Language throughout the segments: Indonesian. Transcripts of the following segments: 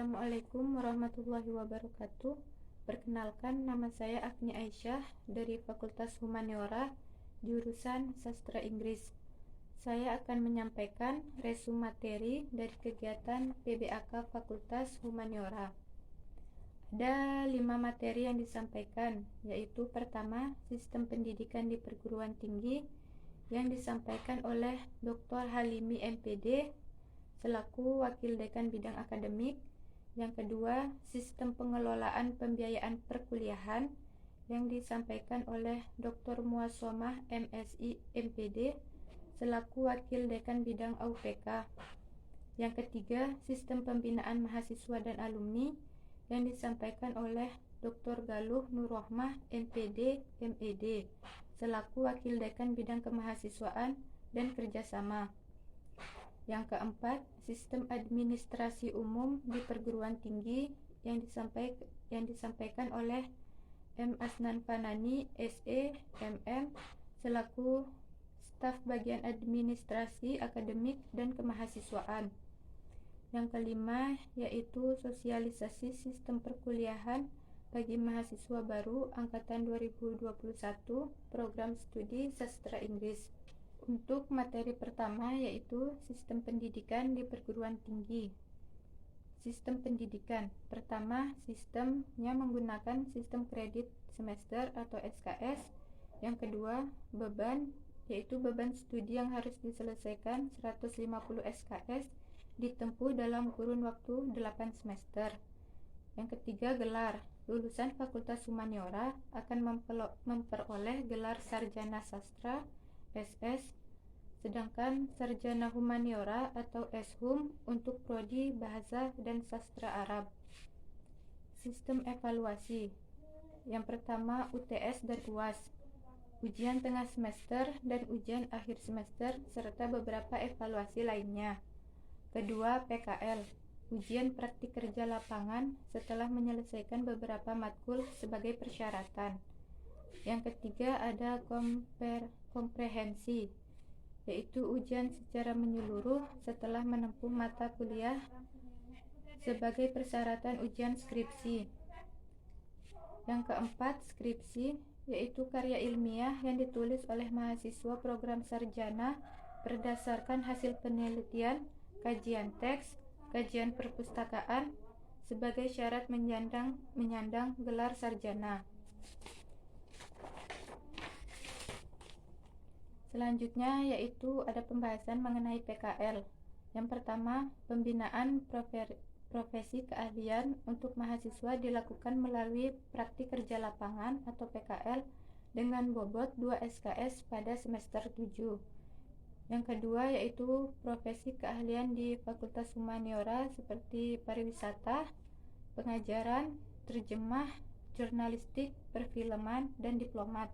Assalamualaikum warahmatullahi wabarakatuh. Perkenalkan, nama saya Agni Aisyah dari Fakultas Humaniora, jurusan Sastra Inggris. Saya akan menyampaikan resume materi dari kegiatan PBAK Fakultas Humaniora. Ada 5 materi yang disampaikan, yaitu pertama, sistem pendidikan di perguruan tinggi, yang disampaikan oleh Dr. Halimi MPD selaku Wakil Dekan Bidang Akademik. Yang kedua, sistem pengelolaan pembiayaan perkuliahan, yang disampaikan oleh Dr. Muasomah MSI MPD selaku Wakil Dekan Bidang AUPK. Yang ketiga, sistem pembinaan mahasiswa dan alumni, yang disampaikan oleh Dr. Galuh Nurrohmah MPD MED selaku Wakil Dekan Bidang Kemahasiswaan dan Kerjasama. Yang keempat, sistem administrasi umum di perguruan tinggi, yang disampaikan oleh M. Asnan Fanani SE MM selaku staf bagian administrasi akademik dan kemahasiswaan. Yang kelima, yaitu sosialisasi sistem perkuliahan bagi mahasiswa baru angkatan 2021 program studi sastra Inggris. Untuk materi pertama, yaitu sistem pendidikan di perguruan tinggi. Sistem pendidikan pertama, sistemnya menggunakan sistem kredit semester atau SKS. Yang kedua, beban, yaitu beban studi yang harus diselesaikan 150 SKS ditempuh dalam kurun waktu 8 semester. Yang ketiga, gelar. Lulusan Fakultas Humaniora akan memperoleh gelar Sarjana Sastra SS, sedangkan Sarjana Humaniora atau SHUM untuk prodi Bahasa dan Sastra Arab. Sistem evaluasi. Yang pertama, UTS dan UAS, ujian tengah semester dan ujian akhir semester, serta beberapa evaluasi lainnya. Kedua, PKL, ujian praktik kerja lapangan setelah menyelesaikan beberapa matkul sebagai persyaratan. Yang ketiga, ada komprehensi, yaitu ujian secara menyeluruh setelah menempuh mata kuliah sebagai persyaratan ujian skripsi. Yang keempat, skripsi, yaitu karya ilmiah yang ditulis oleh mahasiswa program sarjana berdasarkan hasil penelitian, kajian teks, kajian perpustakaan sebagai syarat menyandang gelar sarjana. Selanjutnya, yaitu ada pembahasan mengenai PKL. Yang pertama, pembinaan profesi keahlian untuk mahasiswa dilakukan melalui praktik kerja lapangan atau PKL dengan bobot 2 SKS pada semester 7. Yang kedua, yaitu profesi keahlian di Fakultas Humaniora seperti pariwisata, pengajaran, terjemah, jurnalistik, perfilman, dan diplomat.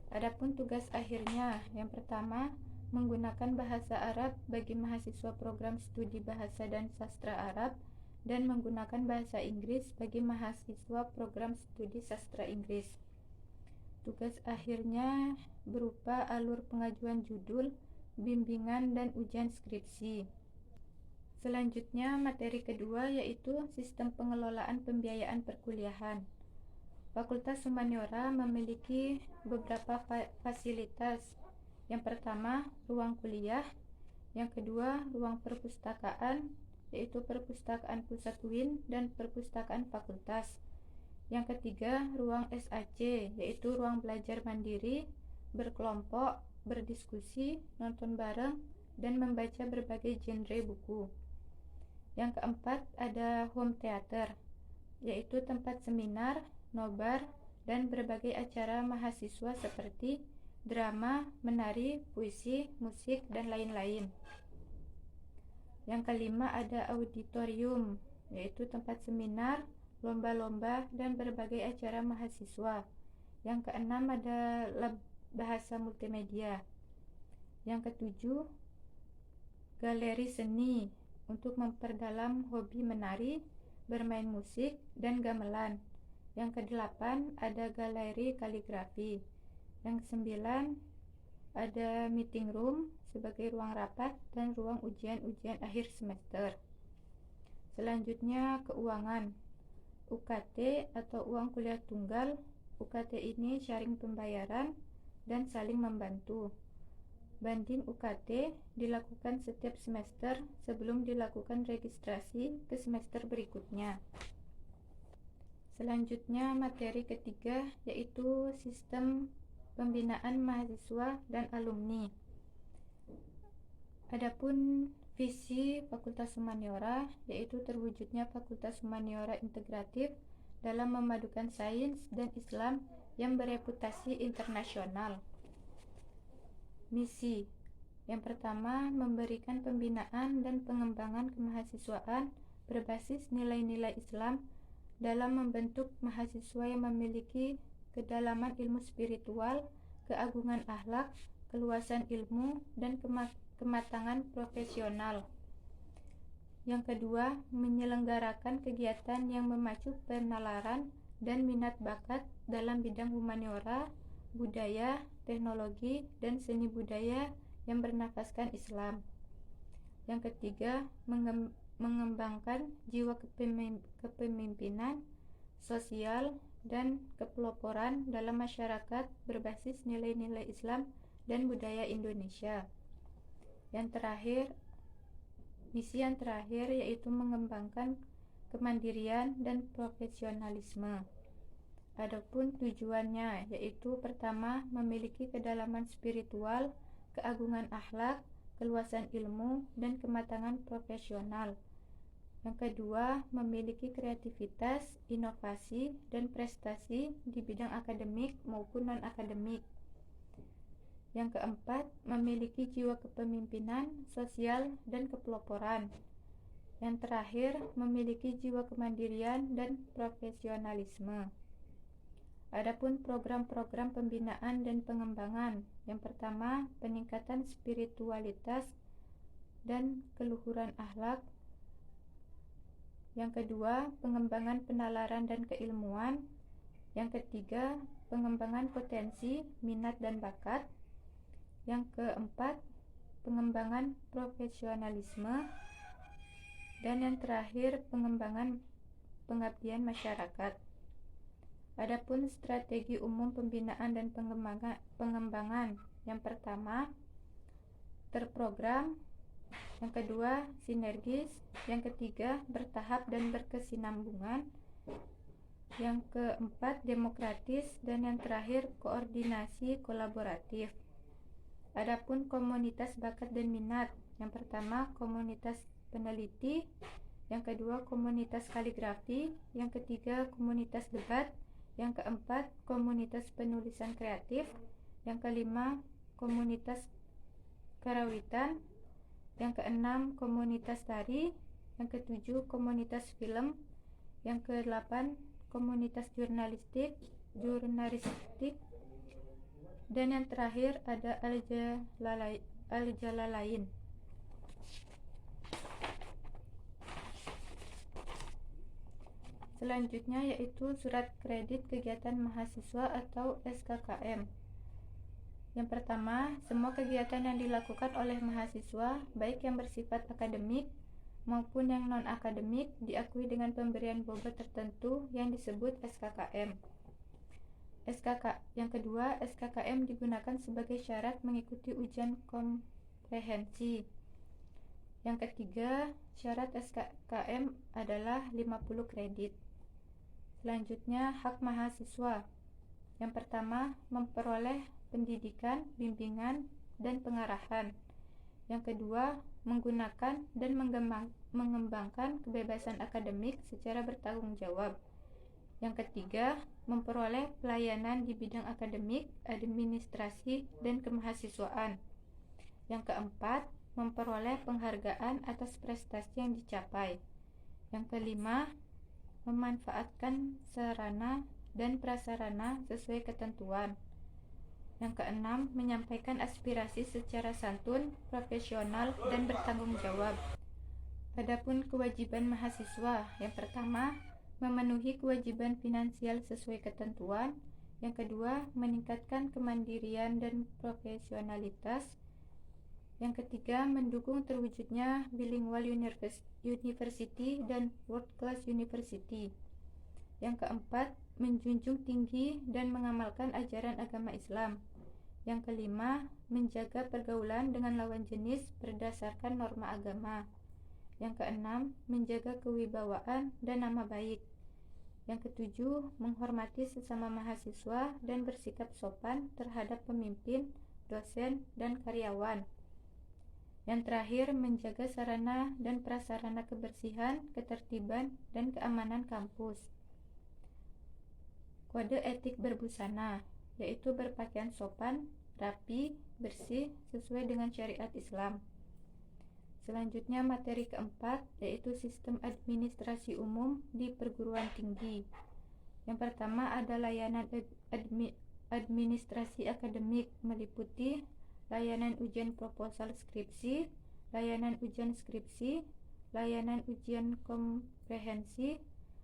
Adapun tugas akhirnya, yang pertama, menggunakan bahasa Arab bagi mahasiswa program studi Bahasa dan Sastra Arab, dan menggunakan bahasa Inggris bagi mahasiswa program studi Sastra Inggris. Tugas akhirnya berupa alur pengajuan judul, bimbingan, dan ujian skripsi. Selanjutnya, materi kedua, yaitu sistem pengelolaan pembiayaan perkuliahan. Fakultas Humaniora memiliki beberapa fasilitas. Yang pertama, ruang kuliah. Yang kedua, ruang perpustakaan, yaitu perpustakaan pusat UIN dan perpustakaan fakultas. Yang ketiga, ruang SAC, yaitu ruang belajar mandiri, berkelompok, berdiskusi, nonton bareng, dan membaca berbagai genre buku. Yang keempat, ada home theater, yaitu tempat seminar, nobar, dan berbagai acara mahasiswa seperti drama, menari, puisi, musik, dan lain-lain. Yang kelima, ada auditorium, yaitu tempat seminar, lomba-lomba, dan berbagai acara mahasiswa. Yang keenam, ada lab bahasa multimedia. Yang ketujuh, galeri seni untuk memperdalam hobi menari, bermain musik, dan gamelan. Yang kedelapan, ada galeri kaligrafi. Yang kesembilan, ada meeting room sebagai ruang rapat dan ruang ujian-ujian akhir semester. Selanjutnya keuangan. UKT atau uang kuliah tunggal. UKT ini sharing pembayaran dan saling membantu. Banding UKT dilakukan setiap semester sebelum dilakukan registrasi ke semester berikutnya. Selanjutnya materi ketiga yaitu sistem pembinaan mahasiswa dan alumni. Adapun visi Fakultas Humaniora yaitu terwujudnya Fakultas Humaniora integratif dalam memadukan sains dan Islam yang bereputasi internasional. Misi yang pertama, memberikan pembinaan dan pengembangan kemahasiswaan berbasis nilai-nilai Islam dalam membentuk mahasiswa yang memiliki kedalaman ilmu spiritual, keagungan akhlak, keluasan ilmu, dan kematangan profesional. Yang kedua, menyelenggarakan kegiatan yang memacu penalaran dan minat bakat dalam bidang humaniora, budaya, teknologi, dan seni budaya yang bernafaskan Islam. Yang ketiga, mengembangkan jiwa kepemimpinan, sosial, dan kepeloporan dalam masyarakat berbasis nilai-nilai Islam dan budaya Indonesia. Misi yang terakhir yaitu mengembangkan kemandirian dan profesionalisme. Adapun tujuannya yaitu pertama, memiliki kedalaman spiritual, keagungan akhlak, keluasan ilmu, dan kematangan profesional. Yang kedua, memiliki kreativitas, inovasi, dan prestasi di bidang akademik maupun non-akademik. Yang keempat, memiliki jiwa kepemimpinan, sosial, dan kepeloporan. Yang terakhir, memiliki jiwa kemandirian dan profesionalisme. Adapun program-program pembinaan dan pengembangan. Yang pertama, peningkatan spiritualitas dan keluhuran akhlak. Yang kedua, pengembangan penalaran dan keilmuan. Yang ketiga, pengembangan potensi, minat dan bakat. Yang keempat, pengembangan profesionalisme. Dan yang terakhir, pengembangan pengabdian masyarakat. Adapun strategi umum pembinaan dan pengembangan. Yang pertama, terprogram. Yang kedua, sinergis. Yang ketiga, bertahap dan berkesinambungan. Yang keempat, demokratis. Dan yang terakhir, koordinasi kolaboratif. Adapun komunitas bakat dan minat. Yang pertama, komunitas peneliti. Yang kedua, komunitas kaligrafi. Yang ketiga, komunitas debat. Yang keempat, komunitas penulisan kreatif. Yang kelima, komunitas karawitan. Yang keenam, komunitas tari. Yang ketujuh, komunitas film. Yang kedelapan, komunitas jurnalistik. Dan yang terakhir ada al-jalalain. Selanjutnya yaitu surat kredit kegiatan mahasiswa atau SKKM. Yang pertama, semua kegiatan yang dilakukan oleh mahasiswa, baik yang bersifat akademik maupun yang non-akademik, diakui dengan pemberian bobot tertentu yang disebut SKKM. Yang kedua, SKKM digunakan sebagai syarat mengikuti ujian komprehensi. Yang ketiga, syarat SKKM adalah 50 kredit. Selanjutnya, hak mahasiswa. Yang pertama, memperoleh pendidikan, bimbingan, dan pengarahan. Yang kedua, menggunakan dan mengembangkan kebebasan akademik secara bertanggung jawab. Yang ketiga, memperoleh pelayanan di bidang akademik, administrasi, dan kemahasiswaan. Yang keempat, memperoleh penghargaan atas prestasi yang dicapai. Yang kelima, memanfaatkan sarana dan prasarana sesuai ketentuan. Yang keenam, menyampaikan aspirasi secara santun, profesional, dan bertanggung jawab. Adapun kewajiban mahasiswa, yang pertama, memenuhi kewajiban finansial sesuai ketentuan. Yang kedua, meningkatkan kemandirian dan profesionalitas. Yang ketiga, mendukung terwujudnya bilingual university dan world class university. Yang keempat, menjunjung tinggi dan mengamalkan ajaran agama Islam. Yang kelima, menjaga pergaulan dengan lawan jenis berdasarkan norma agama. Yang keenam, menjaga kewibawaan dan nama baik. Yang ketujuh, menghormati sesama mahasiswa dan bersikap sopan terhadap pemimpin, dosen, dan karyawan. Yang terakhir, menjaga sarana dan prasarana kebersihan, ketertiban, dan keamanan kampus. Kode etik berbusana, yaitu berpakaian sopan, rapi, bersih, sesuai dengan syariat Islam. Selanjutnya, materi keempat, yaitu sistem administrasi umum di perguruan tinggi. Yang pertama ada layanan administrasi akademik, meliputi layanan ujian proposal skripsi, layanan ujian skripsi, layanan ujian komprehensi,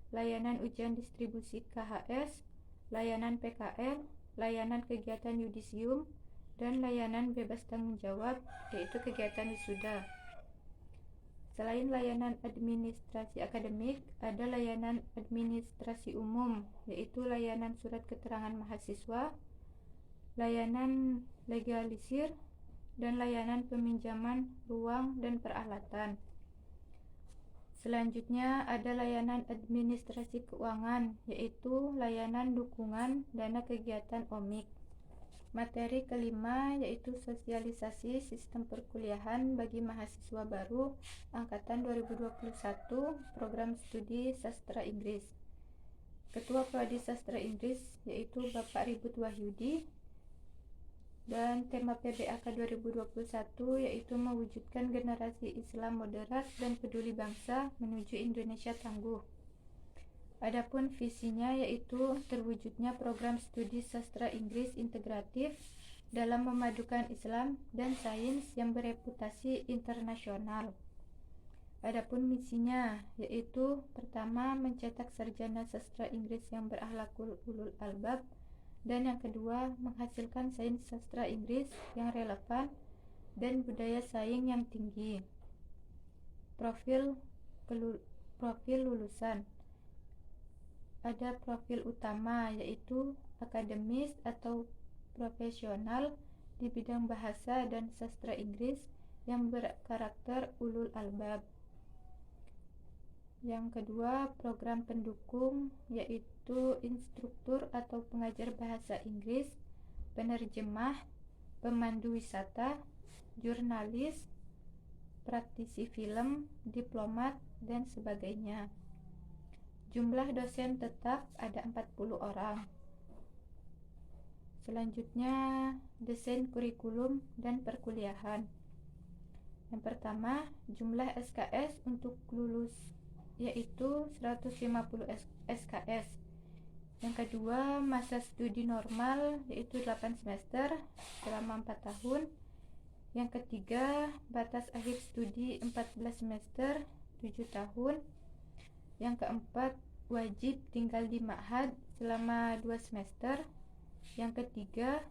layanan ujian distribusi KHS, layanan PKL, layanan kegiatan yudisium, dan layanan bebas tanggung jawab, yaitu kegiatan wisuda. Selain layanan administrasi akademik, ada layanan administrasi umum, yaitu layanan surat keterangan mahasiswa, layanan legalisir, dan layanan peminjaman ruang dan peralatan. Selanjutnya ada layanan administrasi keuangan, yaitu layanan dukungan dana kegiatan OMIK. Materi kelima yaitu sosialisasi sistem perkuliahan bagi mahasiswa baru angkatan 2021 program studi sastra Inggris. Ketua Prodi Sastra Inggris yaitu Bapak Ribut Wahyudi, dan tema PBAK 2021 yaitu mewujudkan generasi Islam moderat dan peduli bangsa menuju Indonesia tangguh. Adapun visinya yaitu terwujudnya program studi sastra Inggris integratif dalam memadukan Islam dan sains yang bereputasi internasional. Adapun misinya yaitu pertama, mencetak sarjana sastra Inggris yang berakhlakul ulul albab, dan yang kedua, menghasilkan sains sastra Inggris yang relevan dan budaya saing yang tinggi. Profil lulusan. Ada profil utama yaitu akademis atau profesional di bidang bahasa dan sastra Inggris yang berkarakter ulul albab. Yang kedua, program pendukung yaitu instruktur atau pengajar bahasa Inggris, penerjemah, pemandu wisata, jurnalis, praktisi film, diplomat, dan sebagainya. Jumlah dosen tetap ada 40 orang. Selanjutnya, desain kurikulum dan perkuliahan. Yang pertama, jumlah SKS untuk lulus yaitu 150 SKS. Yang kedua, masa studi normal yaitu 8 semester selama 4 tahun. Yang ketiga, batas akhir studi 14 semester 7 tahun. Yang keempat, wajib tinggal di ma'had selama 2 semester. Yang ketiga,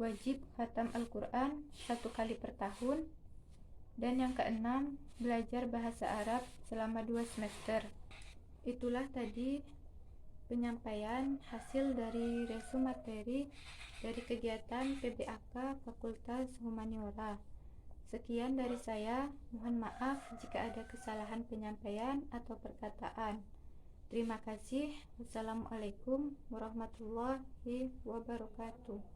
wajib khatam Al-Quran 1 kali per tahun. Dan yang keenam, belajar bahasa Arab selama 2 semester. Itulah tadi penyampaian hasil dari resume materi dari kegiatan PBAK Fakultas Humaniora. Sekian dari saya, mohon maaf jika ada kesalahan penyampaian atau perkataan. Terima kasih. Wassalamualaikum warahmatullahi wabarakatuh.